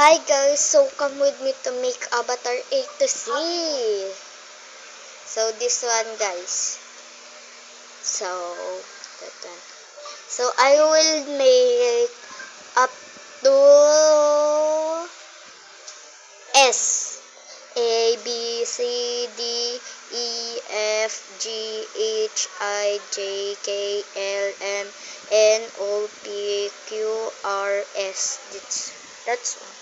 Hi guys, so come with me to make Avatar A to Z. So this one guys. So that one. So I will make up to S. A B C D E F G H I J K L M N O P Q R S. That's one.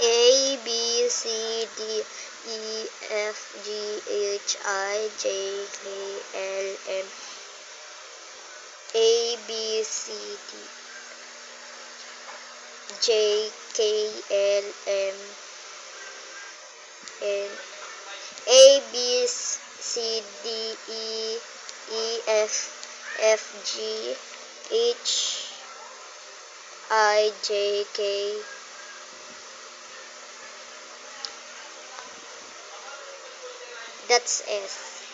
A B C D E F G H I J K L M A B C D J K L M N A B C D E F G H I J K. That's S.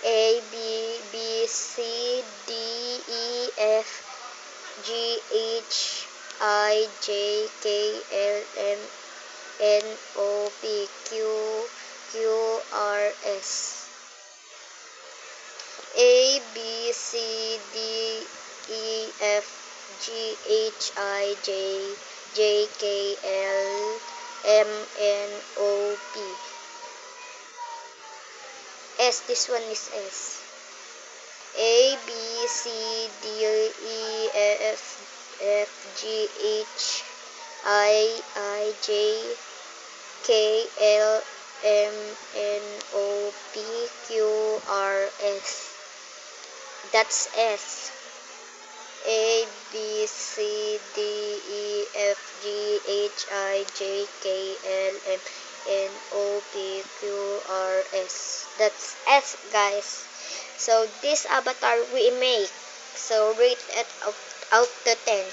A B C D E F G H I J K L M N O P Q R S. A B C D E F G H I J K L M N O P. S, this one is S. A B C D E F G H I J K L M N O P Q R S. That's S. A B C D E F G H I J K L M N O P Q R S. That's S, guys. So this avatar we make. So rate it out to 10.